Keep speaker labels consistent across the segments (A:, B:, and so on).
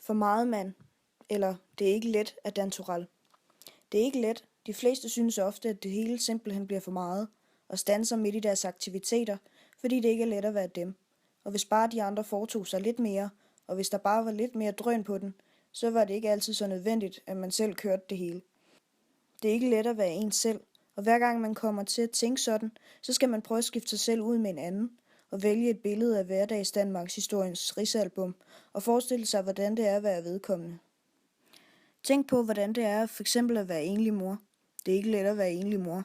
A: For meget mand, eller det er ikke let af Dan Turèll. Det er ikke let. De fleste synes ofte, at det hele simpelthen bliver for meget, og standser midt i deres aktiviteter, fordi det ikke er let at være dem. Og hvis bare de andre foretog sig lidt mere, og hvis der bare var lidt mere drøn på den, så var det ikke altid så nødvendigt, at man selv kørte det hele. Det er ikke let at være en selv, og hver gang man kommer til at tænke sådan, så skal man prøve at skifte sig selv ud med en anden, og vælge et billede af hverdags Danmarks historiens rigsalbum, og forestille sig, hvordan det er at være vedkommende. Tænk på, hvordan det er for eksempel at være enlig mor. Det er ikke let at være enlig mor.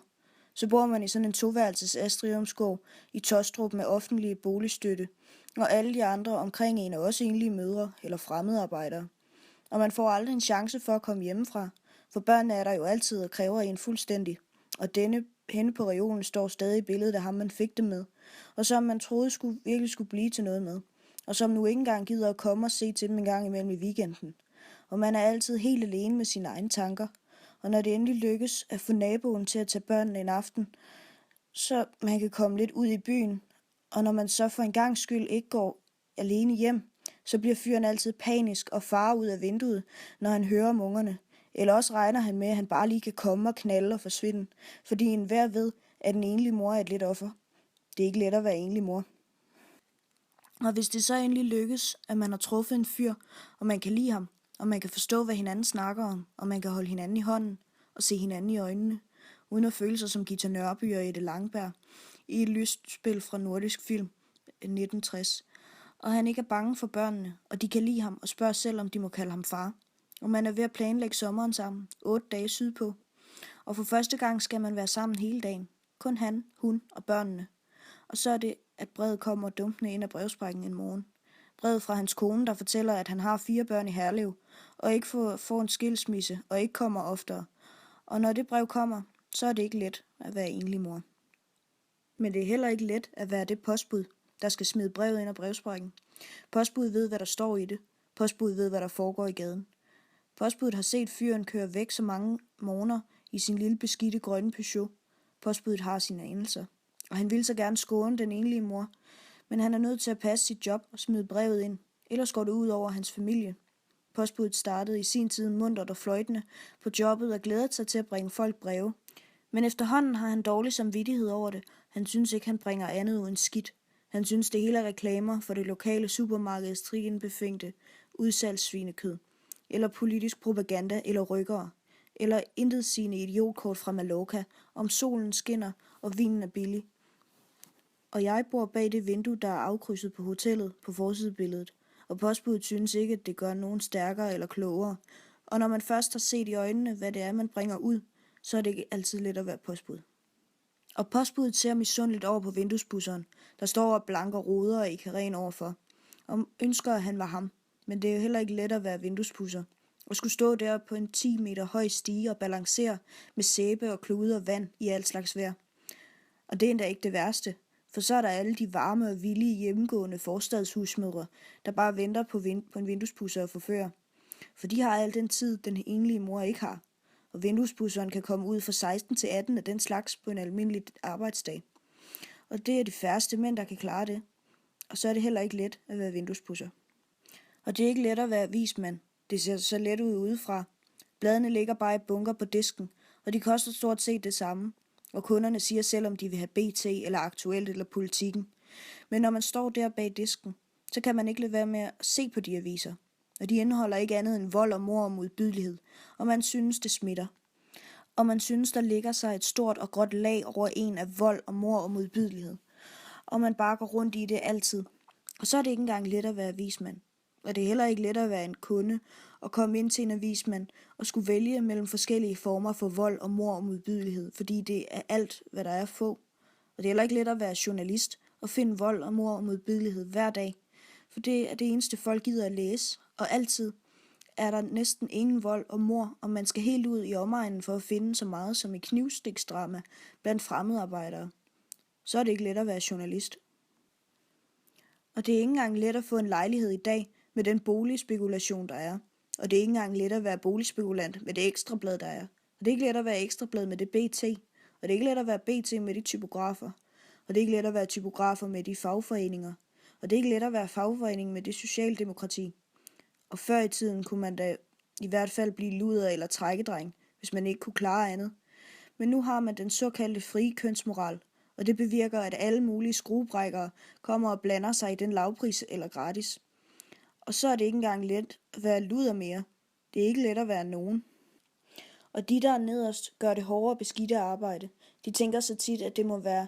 A: Så bor man i sådan en toværelses Astriumskov i Tostrup med offentlige boligstøtte, og alle de andre omkring en er også enlige mødre eller fremmedarbejdere. Og man får aldrig en chance for at komme hjemmefra, for børnene er der jo altid og kræver en fuldstændig. Og henne på reolen står stadig billedet af ham, man fik det med, og som man troede virkelig skulle blive til noget med, og som nu ikke engang gider at komme og se til dem en gang imellem i weekenden. Og man er altid helt alene med sine egne tanker. Og når det endelig lykkes at få naboen til at tage børnene en aften, så man kan komme lidt ud i byen, og når man så for en gangs skyld ikke går alene hjem, så bliver fyren altid panisk og farer ud af vinduet, når han hører om ungerne. Eller også regner han med, at han bare lige kan komme og knalde og forsvinde, fordi enhver ved, at en enlig mor er et lidt offer. Det er ikke let at være enlig mor. Og hvis det så endelig lykkes, at man har truffet en fyr, og man kan lide ham, og man kan forstå, hvad hinanden snakker om, og man kan holde hinanden i hånden og se hinanden i øjnene, uden at føle sig som Gita Nørby og Jette Langberg i et lystspil fra Nordisk Film 1960. Og han ikke er bange for børnene, og de kan lide ham og spørger selv, om de må kalde ham far. Og man er ved at planlægge sommeren sammen, 8 dage sydpå. Og for første gang skal man være sammen hele dagen. Kun han, hun og børnene. Og så er det, at brevet kommer dumpende ind af brevsprækken en morgen. Brevet fra hans kone, der fortæller, at han har 4 børn i Herlev, og ikke får en skilsmisse, og ikke kommer oftere. Og når det brev kommer, så er det ikke let at være enlig mor. Men det er heller ikke let at være det postbud, der skal smide brevet ind af brevsprækken. Postbuddet ved, hvad der står i det. Postbuddet ved, hvad der foregår i gaden. Postbuddet har set fyren køre væk så mange morgener i sin lille beskidte grønne Peugeot. Postbuddet har sine anelser, og han vil så gerne skåne den enlige mor, men han er nødt til at passe sit job og smide brevet ind, ellers går det ud over hans familie. Postbuddet startede i sin tid muntert og fløjtende på jobbet og glædede sig til at bringe folk breve. Men efterhånden har han dårlig samvittighed over det. Han synes ikke, han bringer andet uden skidt. Han synes, det hele er reklamer for det lokale supermarkeds trigenbefængte udsalgssvinekød, eller politisk propaganda eller rykkere, eller intetsigende idiotkort fra Mallorca, om solen skinner og vinen er billig. Og jeg bor bag det vindue, der er afkrydset på hotellet på forsidebilledet, og postbuddet synes ikke, at det gør nogen stærkere eller klogere. Og når man først har set i øjnene, hvad det er, man bringer ud, så er det ikke altid let at være postbud. Og postbuddet ser misundeligt over på vinduespusseren, der står og blanker ruder i karen overfor, og ønsker, at han var ham. Men det er jo heller ikke let at være vinduespusser, og skulle stå der på en 10 meter høj stige og balancere med sæbe og klude og vand i alt slags vejr. Og det er endda ikke det værste, for så er der alle de varme og villige hjemmegående forstadshusmødre, der bare venter på en vinduespusser og forfører. For de har al den tid, den enlige mor ikke har. Og vinduespusseren kan komme ud fra 16 til 18 af den slags på en almindelig arbejdsdag. Og det er de færreste mænd, der kan klare det. Og så er det heller ikke let at være vinduespusser. Og det er ikke let at være avismand. Det ser så let ud udefra. Bladene ligger bare i bunker på disken, og de koster stort set det samme. Og kunderne siger selv, om de vil have BT eller Aktuelt eller Politikken. Men når man står der bag disken, så kan man ikke lade være med at se på de aviser. Og de indeholder ikke andet end vold og mord og modbydelighed, og man synes, det smitter. Og man synes, der ligger sig et stort og gråt lag over en af vold og mord og modbydelighed. Og man bare går rundt i det altid. Og så er det ikke engang let at være avismand. Og det er heller ikke let at være en kunde og komme ind til en avismand og skulle vælge mellem forskellige former for vold og mord og modbydelighed, fordi det er alt, hvad der er at få. Og det er heller ikke let at være journalist og finde vold og mord og modbydelighed hver dag, for det er det eneste folk gider at læse, og altid er der næsten ingen vold og mord, og man skal helt ud i omegnen for at finde så meget som i knivstiksdrama blandt fremmedarbejdere. Så er det ikke let at være journalist. Og det er ikke engang let at få en lejlighed i dag med den boligspekulation, der er. Og det er ikke engang let at være boligspekulant med det ekstrablad, der er. Og det er ikke let at være ekstrablad med det BT. Og det er ikke let at være BT med de typografer. Og det er ikke let at være typografer med de fagforeninger. Og det er ikke let at være fagforening med det socialdemokrati. Og før i tiden kunne man da i hvert fald blive luder eller trækkedreng, hvis man ikke kunne klare andet. Men nu har man den såkaldte frie kønsmoral, og det bevirker, at alle mulige skruebrækkere kommer og blander sig i den lavpris eller gratis. Og så er det ikke engang let at være luder mere. Det er ikke let at være nogen. Og de, der er nederst, gør det hårdere beskidte arbejde. De tænker så tit, at det må være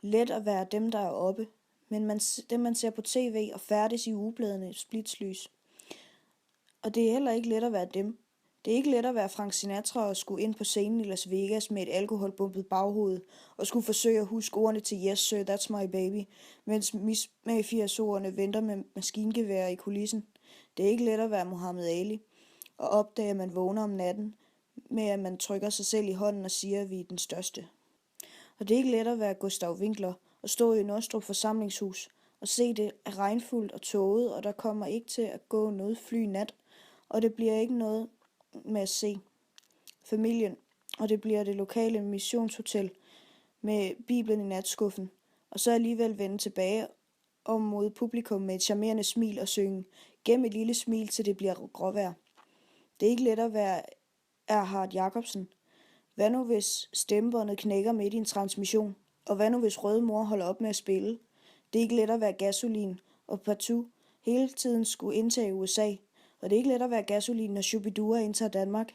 A: let at være dem, der er oppe. Men dem, man ser på tv og færdes i ugebladene splitslys. Og det er heller ikke let at være dem. Det er ikke let at være Frank Sinatra og skulle ind på scenen i Las Vegas med et alkoholbumpet baghoved og skulle forsøge at huske ordene til Yes Sir, That's My Baby, mens Miss Mafias-ordene venter med maskingevær i kulissen. Det er ikke let at være Muhammad Ali og opdage, at man vågner om natten med, at man trykker sig selv i hånden og siger, at vi er den største. Og det er ikke let at være Gustav Winkler og stå i Nordstrup forsamlingshus og se det er regnfuldt og tåget, og der kommer ikke til at gå noget fly i nat, og det bliver ikke noget med at se familien, og det bliver det lokale missionshotel med Bibelen i natskuffen, og så alligevel vende tilbage om mod publikum med et charmerende smil og synge gem et lille smil, til det bliver gråvejr. Det er ikke let at være Erhard Jacobsen. Hvad nu hvis stemmebåndet knækker midt i en transmission? Og hvad nu hvis Røde Mor holder op med at spille? Det er ikke let at være Gasolin og partout hele tiden skulle indtage USA. Og det er ikke let at være Gasolin, når Shubidua indtager Danmark,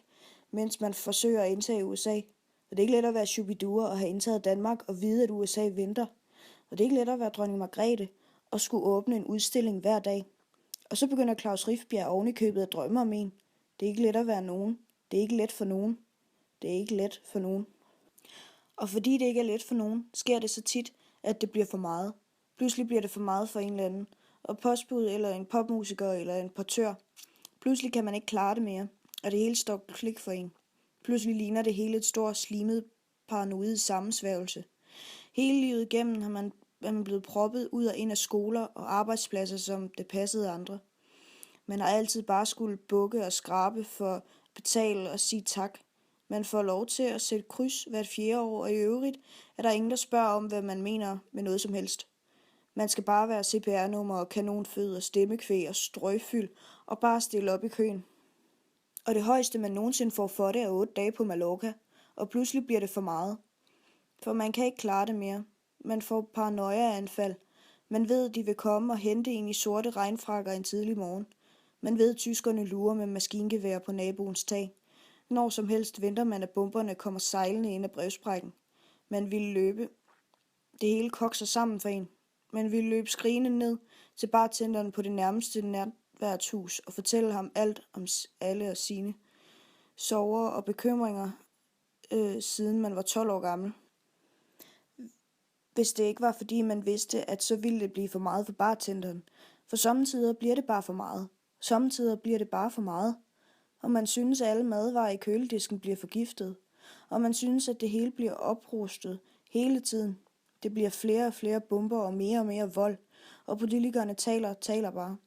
A: mens man forsøger at indtage USA. Og det er ikke let at være Shubidua og have indtaget Danmark og vide, at USA venter. Og det er ikke let at være dronning Margrethe og skulle åbne en udstilling hver dag. Og så begynder Claus Rifbjerg oven i købet at drømme om en. Det er ikke let at være nogen. Det er ikke let for nogen. Det er ikke let for nogen. Og fordi det ikke er let for nogen, sker det så tit, at det bliver for meget. Pludselig bliver det for meget for en eller anden. Og postbud eller en popmusiker eller en portør. Pludselig kan man ikke klare det mere, og det hele står klik for en. Pludselig ligner det hele et stort slimet paranoid sammensværgelse. Hele livet igennem er man blevet proppet ud og ind af skoler og arbejdspladser, som det passede andre. Man har altid bare skulle bukke og skrabe for at betale og sige tak. Man får lov til at sætte kryds hvert 4. år, og i øvrigt er der ingen, der spørger om, hvad man mener med noget som helst. Man skal bare være CPR-nummer og kanonfød og stemmekvæg og strøgfyld og bare stille op i køen. Og det højeste, man nogensinde får for det, er 8 dage på Mallorca, og pludselig bliver det for meget. For man kan ikke klare det mere. Man får paranoia-anfald. Man ved, de vil komme og hente en i sorte regnfrakker en tidlig morgen. Man ved, tyskerne lurer med maskingevær på naboens tag. Når som helst venter man, at bomberne kommer sejlende ind ad brevsprækken. Man ville løbe. Det hele kokser sammen for en. Man ville løbe skrigende ned til bartenderen på det nærmeste natværtshus og fortælle ham alt om alle og sine sorger og bekymringer, siden man var 12 år gammel. Hvis det ikke var, fordi man vidste, at så ville det blive for meget for bartenderen. For sommetider bliver det bare for meget. Sommetider bliver det bare for meget. Og man synes, at alle madvarer i køledisken bliver forgiftet. Og man synes, at det hele bliver oprustet hele tiden. Det bliver flere og flere bomber og mere vold. Og politikerne taler bare.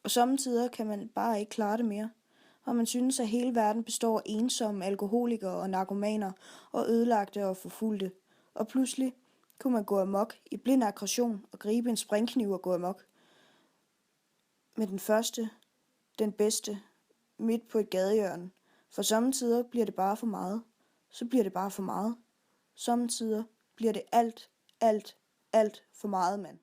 A: Og sommetider kan man bare ikke klare det mere. Og man synes, at hele verden består af ensomme alkoholikere og narkomaner og ødelagte og forfulgte. Og pludselig kunne man gå amok i blind aggression og gribe en springkniv og gå amok. Med den første, den bedste, midt på et gadehjørne. For sommetider bliver det bare for meget. Så bliver det bare for meget. Sommetider bliver det alt for meget, mand.